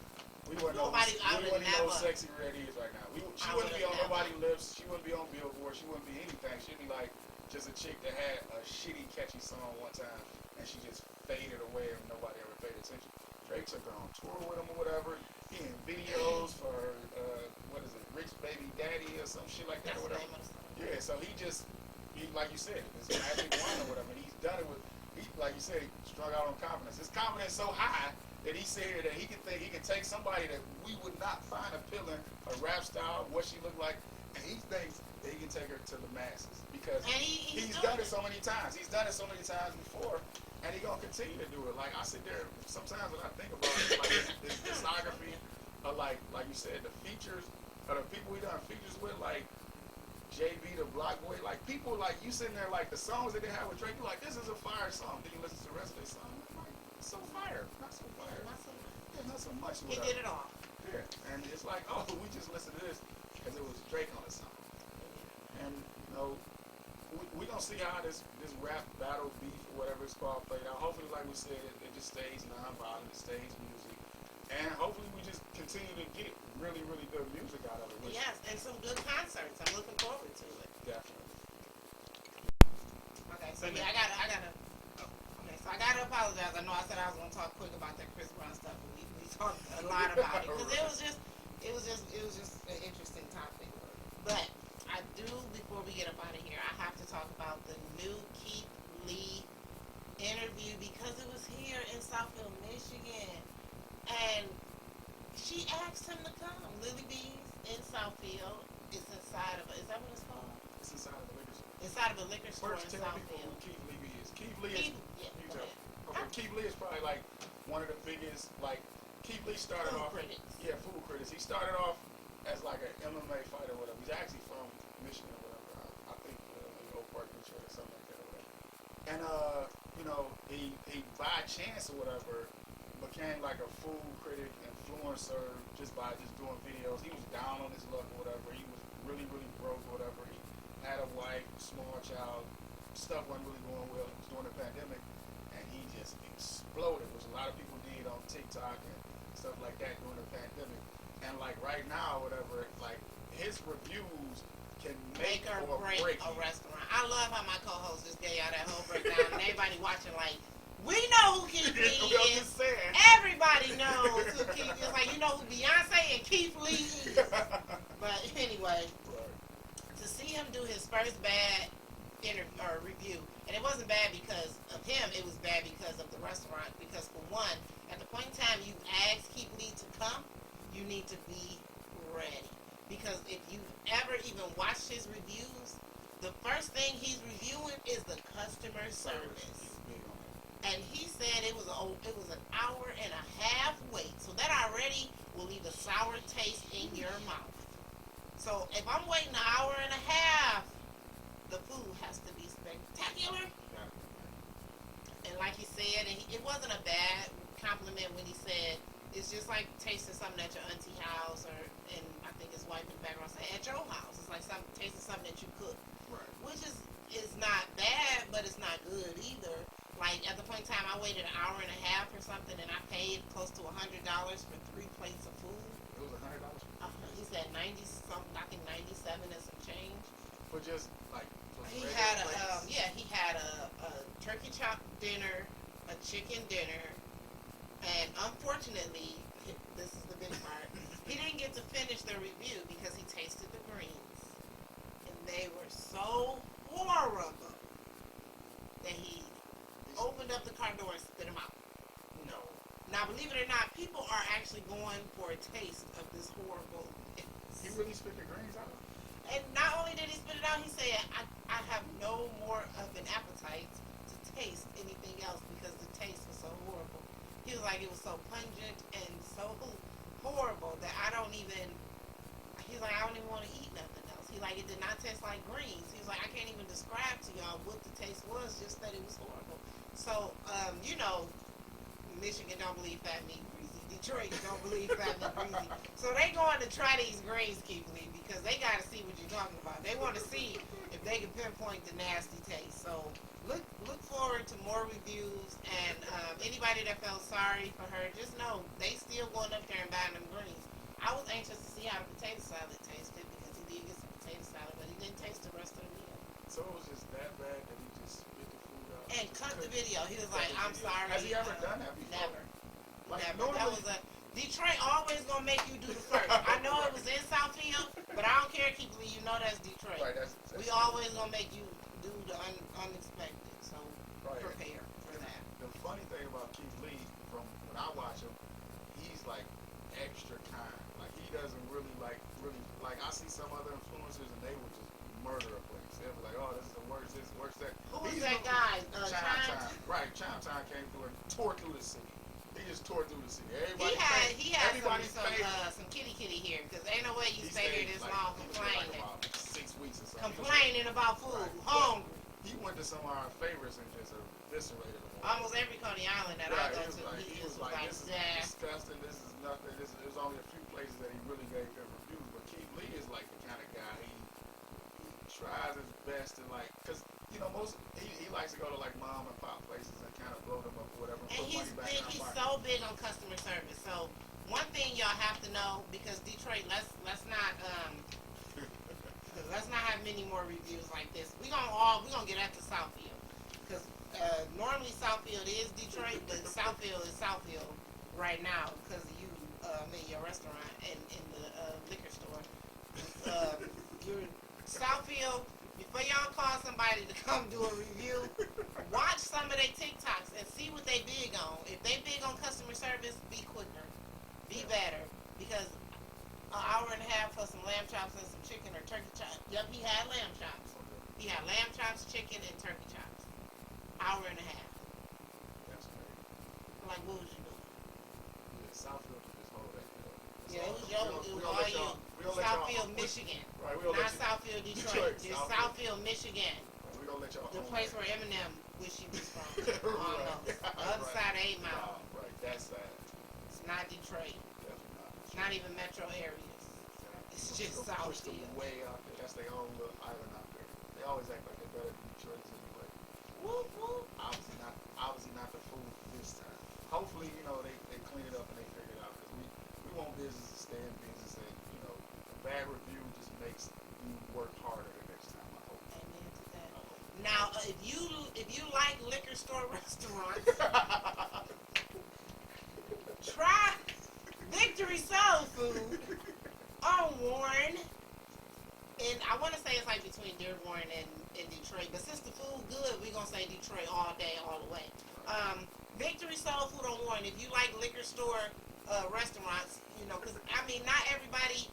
we wouldn't know Nobody- I we would wouldn't know never- Sexy Red is right now. She I wouldn't be would've on never. nobody's lips, she wouldn't be on Billboard, she wouldn't be anything. She'd be like just a chick that had a shitty catchy song one time and she just faded away and nobody ever paid attention. Drake took her on tour with him or whatever. He in videos for what is it, Rich Baby Daddy or some shit like that That's or the whatever. name of the song. Yeah, so he like you said, his magic wand or whatever, and he's done it with, like you said, he strung out on confidence. His confidence so high that he said that he can take somebody that we would not find appealing, a rap style, what she looked like, and he thinks that he can take her to the masses because And he's he's doing done it it. so many times. He's done it so many times before, and he's gonna continue to do it. Like I sit there sometimes when I think about it, like his discography, of like you said, the features, or the people we done features with, like JB the Block Boy, like people like you sitting there like the songs that they have with Drake, you're like, this is a fire song. Then you listen to the rest of their song, like, it's so fire, not so fire, Not so much. yeah, not so much. He did it all. Yeah, and it's like, oh, we just listened to this because it was Drake on the song. And you know, we gonna see how this rap battle beef or whatever it's called played out. Hopefully, like we said, it just stays non-violent, it stays music, and hopefully we just continue to get really, really good music out of it. Which Yes, and some good concerts. I'm looking forward to it. definitely. Okay, so yeah, I gotta apologize. I know I said I was gonna talk quick about that Chris Brown stuff, but we talked a lot about it because it was just an interesting topic. But I do, before we get up out of here, I have to talk about the new Keith Lee interview because it was here in Southfield, Michigan, and she asked him to come. Lily Bees in Southfield. It's inside of is that what it's called? It's inside of the liquor store. Inside of a liquor store First, in tell people Southfield. who Keith Lee is. Keith Lee is. Yeah, You go tell. ahead. Okay, Keith Lee is probably like one of the biggest. Like Keith Lee started Food off. critics. Yeah, food critics. He started off as like an MMA fighter or whatever. He's actually from Michigan or whatever. I think Oak Park, Michigan or something like that or whatever. And you know, he by chance or whatever became like a food critic, influencer, just by just doing videos. He was down on his luck or whatever. He was really broke or whatever. He had a wife, small child. Stuff wasn't really going well. It was during the pandemic, and he just exploded, which a lot of people did on TikTok and stuff like that during the pandemic. And like right now, whatever, like his reviews can make or break a you. restaurant. I love how my co-host just gave y'all that whole breakdown, and everybody watching like, we know who Keith Lee I'm is. just saying. Everybody knows who Keith is. Like, you know who Beyonce and Keith Lee is. But anyway, to see him do his first bad interview or review, and it wasn't bad because of him, it was bad because of the restaurant. Because for one, at the point in time you asked Keith Lee to come, you need to be ready. Because if you've ever even watched his reviews, the first thing he's reviewing is the customer service. And he said it was an hour and a half wait. So that already will leave a sour taste in your mouth. So if I'm waiting an hour and a half, the food has to be spectacular. And like he said, and it wasn't a bad compliment when he said, it's just like tasting something at your auntie house, and I think his wife in the background said, at your house. It's like tasting something that you cook. Right. Which is not bad, but it's not good either. Like, at the point in time, I waited an hour and a half or something, and I paid close to $100 for 3 plates of food. It was $100. He said 90 something, I think 97 and some change. For just like. He had he had a turkey chop dinner, a chicken dinner, and unfortunately, this is the big part, he didn't get to finish the review because he tasted the greens, and they were so horrible that he opened up the car door and spit them out. No. Now, believe it or not, people are actually going for a taste of this horrible. He really spit the greens out? And not only did he spit it out, he said, I have no more of an appetite to taste anything else because the taste was so horrible. He was like, it was so pungent and so horrible that I don't even want to eat nothing else. He like, it did not taste like greens. He was like, I can't even describe to y'all what the taste was, just that it was horrible. So, you know, Michigan don't believe fat meat greasy. Detroit don't believe fat meat greasy. So they going to try these greens, Keith Lee, because they got to see what you're talking about. They want to see if they can pinpoint the nasty taste. So look forward to more reviews, and anybody that felt sorry for her, just know they still going up there and buying them greens. I was anxious to see how the potato salad tasted because he did get some potato salad, but he didn't taste the rest of the meal. So it was just that bad that he just spit the food out. And cut the video. He was like, I'm sorry. Has he ever done that before? Never. Like, Never. That was Detroit always gonna make you do the first. I know it was in Southfield, but I don't care, Keith Lee. You know that's Detroit. Right, that's we always gonna make you do the unexpected. So right. prepare for that. The funny thing about Keith Lee, from when I watch him, he's like extra kind. Like he doesn't really like I see some other influencers and they would just murder a place. They'll be like, oh, this is the worst, this is the worst, that. Who was that guy? Chime. Right, Chime came through and tore through the city. He just tore through the city. He had some kitty here, because ain't no way you stay here this long complaining. Like 6 weeks or something. Complaining about food, hungry. He went to some of our favorites and just eviscerated them. Almost every Coney Island that I go to, he was like, this is disgusting, this is nothing. There's only a few places that he really gave good reviews, but Keith Lee is like the kind of guy, he tries his best to like, because, you know, he likes to go to like mom and pop places and kind of blow them up or whatever. And he's so big on customer service. So one thing y'all have to know, because Detroit, let's not have many more reviews like this. We're gonna get at the Southfield, because normally Southfield is Detroit, but Southfield is Southfield right now because you in your restaurant and in the liquor store. Your Southfield before y'all call somebody to come do a review, watch some of their TikToks and see what they big on. If they big on customer service, be quicker, be better. Because an hour and a half for some lamb chops and some chicken or turkey chops. Yep, he had lamb chops. He had lamb chops, chicken, and turkey chops. Hour and a half. That's crazy. Like, what was you doing? Yeah, Southfield just hold that. Yeah, it was all you. Southfield, Michigan. Right, we don't Not let you. Southfield, Detroit. Just Southfield, Michigan. We don't let y'all. The own place that. where Eminem wish he was from. Right. Almost. The other Right. side of 8 Mile. Right, that side. It's not Detroit. Definitely not. It's not even metro areas. It's just They'll push them Southfield. way out there. That's their own little island out there. They always act like they're better than Detroit anyway. Whoop, whoop. Obviously not the food this time. Hopefully, they clean it up and they figure it out. Because we want business to stay in business, and a bad review just makes you work harder the next time. I hope. Amen to that. Now, if you like liquor store restaurants, try Victory Soul Food on Warren. And I want to say it's like between Dearborn and Detroit. But since the food good, we're going to say Detroit all day, all the way. Victory Soul Food on Warren. If you like liquor store restaurants, because, not everybody,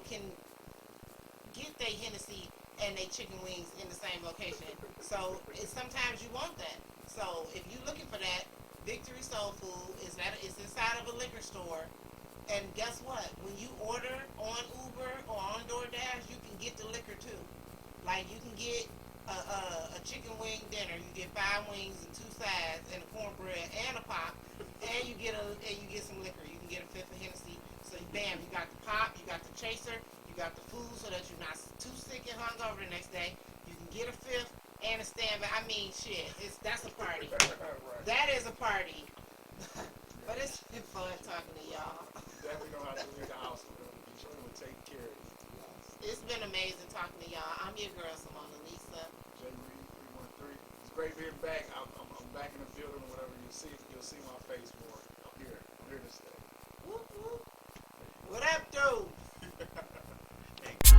can get their Hennessy and their chicken wings in the same location. So sometimes you want that. So if you're looking for that, Victory Soul Food it's inside of a liquor store. And guess what? When you order on Uber or on DoorDash, you can get the liquor too. Like you can get a chicken wing dinner. You get 5 wings and 2 sides and a cornbread and a pop, and you get some liquor. You can get a 5th of Hennessy. So bam, you got the pop, you got the chaser, you got the food so that you're not too sick and hungover the next day. You can get a 5th and a standby. Shit, that's a party. Right. That is a party. But it's been fun talking to y'all. Definitely know how to leave the house with them. Detroit will take care of you. It's been amazing talking to y'all. I'm your girl, Simona Lisa. J Reed 313. It's great being back. I'm back in the building or whatever. You'll see my face more. I'm here to stay. Whoop, whoop. What up, dude? Thank you.